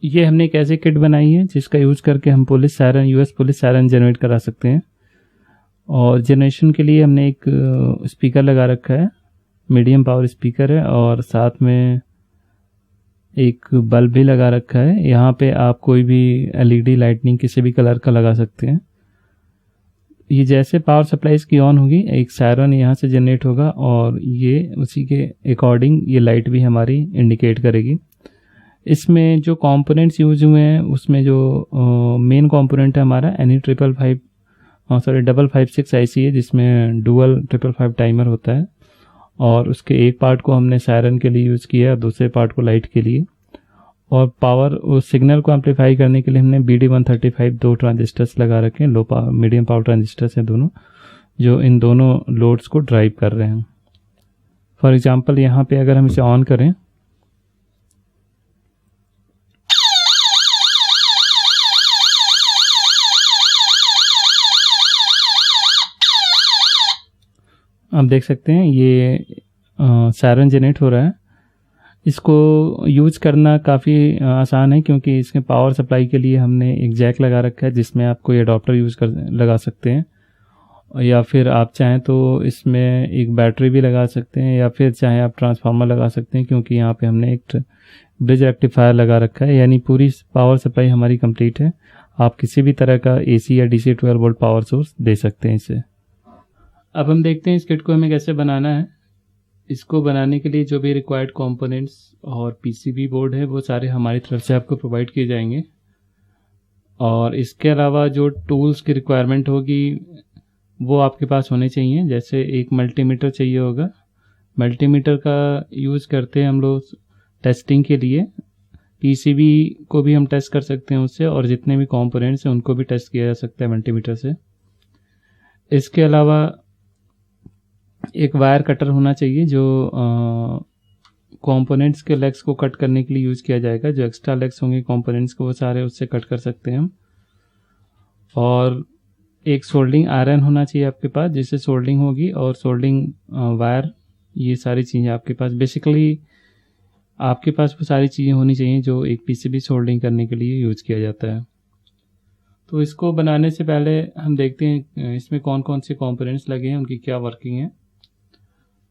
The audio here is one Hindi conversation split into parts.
ये हमने एक ऐसी किट बनाई है जिसका यूज करके हम police siren, US police siren generate करा सकते हैं। और जनरेशन के लिए हमने एक स्पीकर लगा रखा है, मीडियम पावर स्पीकर है, और साथ में एक बल्ब भी लगा रखा है। यहाँ पे आप कोई भी एलईडी लाइटनिंग किसी भी कलर का लगा सकते हैं। ये जैसे पावर सप्लाई इसकी ऑन होगी, एक सायरन यहाँ से जनरेट होगा और ये उसी के अकॉर्डिंग ये लाइट भी हमारी इंडिकेट करेगी। इसमें जो कंपोनेंट्स यूज हुए हैं उसमें जो मेन कंपोनेंट है हमारा डबल 56 आईसी है, जिसमें डुअल 555 टाइमर होता है। और उसके एक पार्ट को हमने सायरन के लिए यूज़ किया है, दूसरे पार्ट को लाइट के लिए। और पावर उस सिग्नल को एम्पलीफाई करने के लिए हमने BD135 दो ट्रांजिस्टर्स लगा रखे हैं, low power medium power transistors हैं दोनों, जो इन दोनों लोड्स को ड्राइव कर रहे हैं। फॉर एग्जांपल यहाँ पे अगर हम इसे ऑन करें, आप देख सकते हैं ये सायरन जनरेट हो रहा है। इसको यूज करना काफ़ी आसान है क्योंकि इसके पावर सप्लाई के लिए हमने एक जैक लगा रखा है जिसमें आप कोई अडॉप्टर लगा सकते हैं, या फिर आप चाहें तो इसमें एक बैटरी भी लगा सकते हैं, या फिर चाहे आप ट्रांसफार्मर लगा सकते हैं, क्योंकि यहाँ पे हमने एक ब्रिज रेक्टिफायर लगा रखा है। यानी पूरी पावर सप्लाई हमारी कंप्लीट है। आप किसी भी तरह का AC या DC 12 वोल्ट पावर सोर्स दे सकते हैं इसे। अब हम देखते हैं इस किट को हमें कैसे बनाना है। इसको बनाने के लिए जो भी रिक्वायर्ड कंपोनेंट्स और PCB बोर्ड है वो सारे हमारी तरफ से आपको प्रोवाइड किए जाएंगे। और इसके अलावा जो टूल्स की रिक्वायरमेंट होगी वो आपके पास होने चाहिए। जैसे एक मल्टीमीटर चाहिए होगा। मल्टीमीटर का यूज़ करते हैं हम लोग टेस्टिंग के लिए। PCB को भी हम टेस्ट कर सकते हैं उससे, और जितने भी कंपोनेंट्स हैं उनको भी टेस्ट किया जा सकता है मल्टीमीटर से। इसके अलावा एक वायर कटर होना चाहिए जो कंपोनेंट्स के लेग्स को कट करने के लिए यूज़ किया जाएगा। जो एक्स्ट्रा लेग्स होंगे कंपोनेंट्स को वो सारे उससे कट कर सकते हैं हम। और एक सोल्डिंग आयरन होना चाहिए आपके पास, जिससे सोल्डिंग होगी, और सोल्डिंग वायर, ये सारी चीज़ें आपके पास। बेसिकली आपके पास वो सारी चीज़ें होनी चाहिए जो एक PCB सोल्डिंग करने के लिए यूज़ किया जाता है। तो इसको बनाने से पहले हम देखते हैं इसमें कौन कौन से कंपोनेंट्स लगे हैं, उनकी क्या वर्किंग है।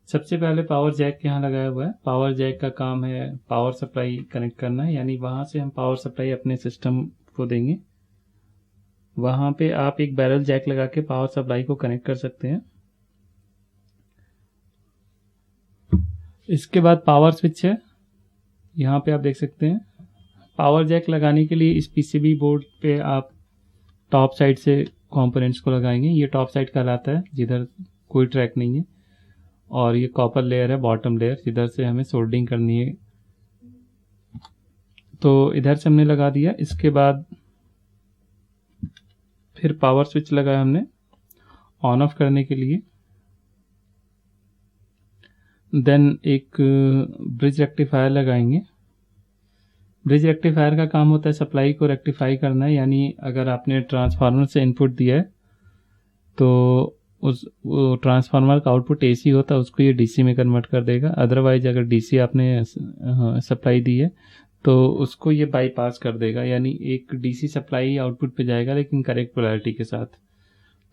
सबसे पहले पावर जैक यहाँ लगाया हुआ है। पावर जैक का काम है पावर सप्लाई कनेक्ट करना, यानी वहाँ से हम पावर सप्लाई अपने सिस्टम को देंगे। वहाँ पे आप एक बैरल जैक लगा के पावर सप्लाई को कनेक्ट कर सकते हैं। इसके बाद पावर स्विच है, यहाँ पे आप देख सकते हैं। पावर जैक लगाने के लिए इस PCB बोर्ड पे आप टॉप साइड से कंपोनेंट्स को लगाएंगे। ये टॉप साइड कहलाता है, जिधर कोई ट्रैक नहीं है। और ये कॉपर लेयर है, बॉटम लेयर, जिधर से हमें सोल्डिंग करनी है। तो इधर से हमने लगा दिया। इसके बाद फिर पावर स्विच लगाया हमने ऑन ऑफ करने के लिए। देन एक ब्रिज रेक्टिफायर लगाएंगे। ब्रिज रेक्टिफायर का काम होता है सप्लाई को रेक्टिफाई करना, यानी अगर आपने ट्रांसफार्मर से इनपुट दिया है तो वो ट्रांसफार्मर का आउटपुट AC होता है, उसको ये DC में कन्वर्ट कर देगा। अदरवाइज अगर DC आपने सप्लाई दी है तो उसको ये बाईपास कर देगा, यानी एक DC सप्लाई आउटपुट पे जाएगा लेकिन करेक्ट पोलैरिटी के साथ।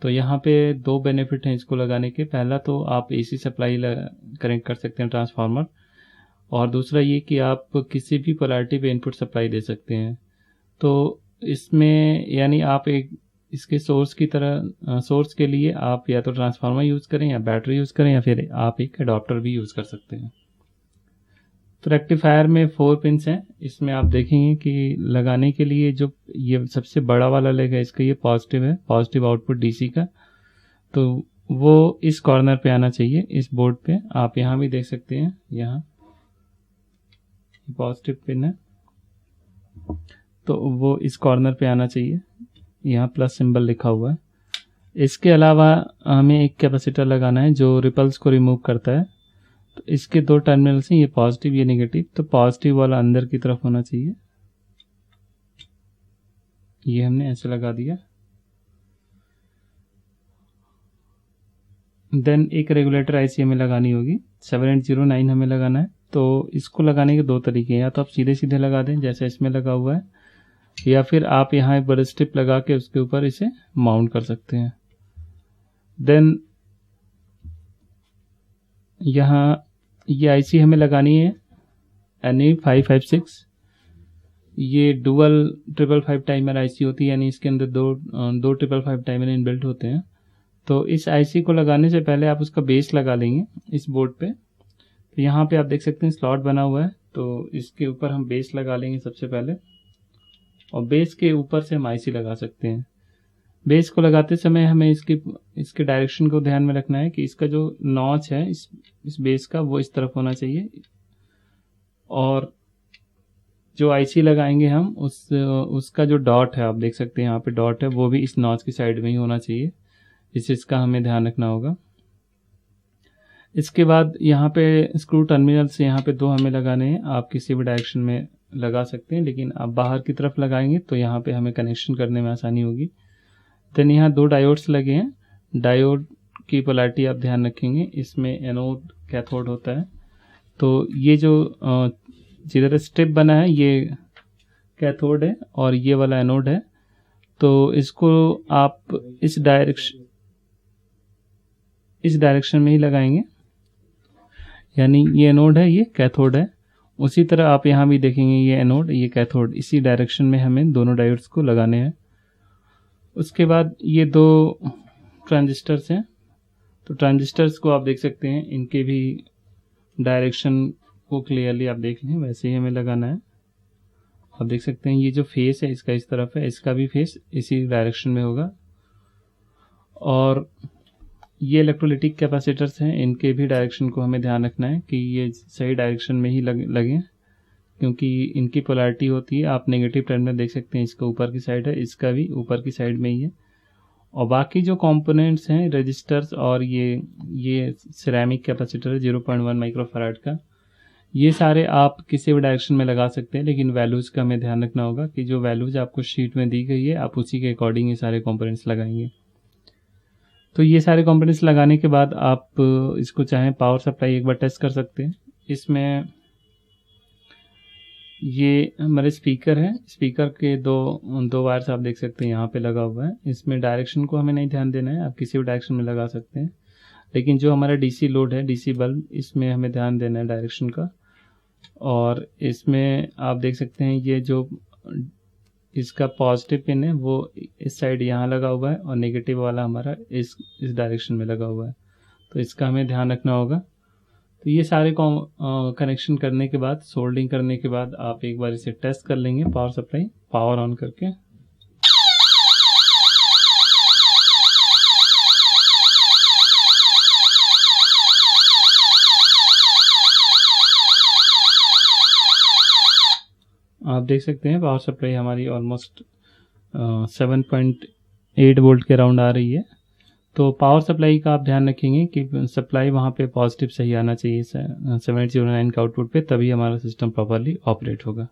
तो यहाँ पे दो बेनिफिट हैं इसको लगाने के। पहला तो आप AC सप्लाई कनेक्ट कर सकते हैं ट्रांसफार्मर, और दूसरा ये कि आप किसी भी पोलैरिटी पे इनपुट सप्लाई दे सकते हैं। तो इसमें यानी आप एक इसके सोर्स की तरह सोर्स के लिए आप या तो ट्रांसफार्मर यूज़ करें या बैटरी यूज़ करें, या फिर आप एक अडॉप्टर भी यूज़ कर सकते हैं। तो रेक्टिफायर में 4 पिंस हैं। इसमें आप देखेंगे कि लगाने के लिए जो ये सबसे बड़ा वाला लेग है इसका, ये पॉजिटिव है, पॉजिटिव आउटपुट DC का। तो वो इस कॉर्नर पे आना चाहिए, इस बोर्ड पे। आप यहाँ भी देख सकते हैं, यहाँ पॉजिटिव पिन है, तो वो इस कॉर्नर पे आना चाहिए। यहाँ प्लस सिंबल लिखा हुआ है। इसके अलावा हमें एक कैपेसिटर लगाना है जो रिपल्स को रिमूव करता है। तो इसके 2 टर्मिनल्स हैं, ये पॉजिटिव ये नेगेटिव। तो पॉजिटिव वाला अंदर की तरफ होना चाहिए। ये हमने ऐसे लगा दिया। देन एक रेगुलेटर IC हमें लगानी होगी, 7809 हमें लगाना है। तो इसको लगाने के दो तरीके हैं, या तो आप सीधे सीधे लगा दें जैसे इसमें लगा हुआ है, या फिर आप यहाँ एक बड़ा स्ट्रिप लगा के उसके ऊपर इसे माउंट कर सकते हैं। देन यहाँ ये आईसी हमें लगानी है NE556। ये डुअल 555 टाइमर आईसी होती है, यानी इसके अंदर दो 555 टाइमर इनबिल्ट होते हैं। तो इस आईसी को लगाने से पहले आप उसका बेस लगा लेंगे इस बोर्ड पे। तो यहाँ पे आप देख सकते हैं स्लॉट बना हुआ है, तो इसके ऊपर हम बेस लगा लेंगे सबसे पहले, और बेस के ऊपर से हम आईसी लगा सकते हैं। बेस को लगाते समय हमें इसके डायरेक्शन को ध्यान में रखना है कि इसका जो नॉच है इस बेस का वो इस तरफ होना चाहिए, और जो आईसी लगाएंगे हम उसका जो डॉट है, आप देख सकते हैं यहाँ पे डॉट है, वो भी इस नॉच की साइड में ही होना चाहिए। इसका हमें ध्यान रखना होगा। इसके बाद यहाँ पे स्क्रू टर्मिनल से यहाँ पे 2 हमें लगाने हैं। आप किसी भी डायरेक्शन में लगा सकते हैं, लेकिन आप बाहर की तरफ लगाएंगे तो यहाँ पे हमें कनेक्शन करने में आसानी होगी। देन यहाँ 2 डायोड्स लगे हैं। डायोड की पोलैरिटी आप ध्यान रखेंगे, इसमें एनोड कैथोड होता है। तो ये जो जिधर स्ट्रिप बना है ये कैथोड है और ये वाला एनोड है। तो इसको आप इस डायरेक्शन में ही लगाएंगे, यानी ये एनोड है, ये कैथोड है। उसी तरह आप यहाँ भी देखेंगे ये एनोड, ये कैथोड, इसी डायरेक्शन में हमें दोनों डायोड्स को लगाने हैं। उसके बाद ये 2 ट्रांजिस्टर्स हैं। तो ट्रांजिस्टर्स को आप देख सकते हैं, इनके भी डायरेक्शन को क्लियरली आप देख लें, वैसे ही हमें लगाना है। आप देख सकते हैं ये जो फेस है इसका इस तरफ है, इसका भी फेस इसी डायरेक्शन में होगा। और ये इलेक्ट्रोलिटिक कैपेसिटर्स हैं, इनके भी डायरेक्शन को हमें ध्यान रखना है कि ये सही डायरेक्शन में ही लगें, क्योंकि इनकी पोलैरिटी होती है, आप नेगेटिव टर्मिनल देख सकते हैं, इसका ऊपर की साइड है, इसका भी ऊपर की साइड में ही है। और बाकी जो कंपोनेंट्स हैं, रजिस्टर्स और ये सिरेमिक कैपेसिटर है 0.1 माइक्रोफैराड का, ये सारे आप किसी भी डायरेक्शन में लगा सकते हैं, लेकिन वैल्यूज का हमें ध्यान रखना होगा कि जो वैल्यूज आपको शीट में दी गई है आप उसी के अकॉर्डिंग ये सारे कंपोनेंट्स लगाएंगे। तो ये सारे कंपोनेंट्स लगाने के बाद आप इसको चाहें पावर सप्लाई एक बार टेस्ट कर सकते हैं। इसमें ये हमारे स्पीकर है, स्पीकर के दो वायर्स आप देख सकते हैं यहाँ पे लगा हुआ है। इसमें डायरेक्शन को हमें नहीं ध्यान देना है, आप किसी भी डायरेक्शन में लगा सकते हैं, लेकिन जो हमारा डीसी लोड है, डीसी बल्ब, इसमें हमें ध्यान देना है डायरेक्शन का। और इसमें आप देख सकते हैं ये जो इसका पॉजिटिव पिन है वो इस साइड यहाँ लगा हुआ है, और नेगेटिव वाला हमारा इस डायरेक्शन में लगा हुआ है। तो इसका हमें ध्यान रखना होगा। तो ये सारे कनेक्शन करने के बाद, सोल्डिंग करने के बाद आप एक बार इसे टेस्ट कर लेंगे पावर सप्लाई, पावर ऑन करके। आप देख सकते हैं पावर सप्लाई हमारी ऑलमोस्ट 7.8 वोल्ट के अराउंड आ रही है। तो पावर सप्लाई का आप ध्यान रखेंगे कि सप्लाई वहाँ पे पॉजिटिव सही आना चाहिए 7809 के आउटपुट पे, तभी हमारा सिस्टम प्रॉपर्ली ऑपरेट होगा।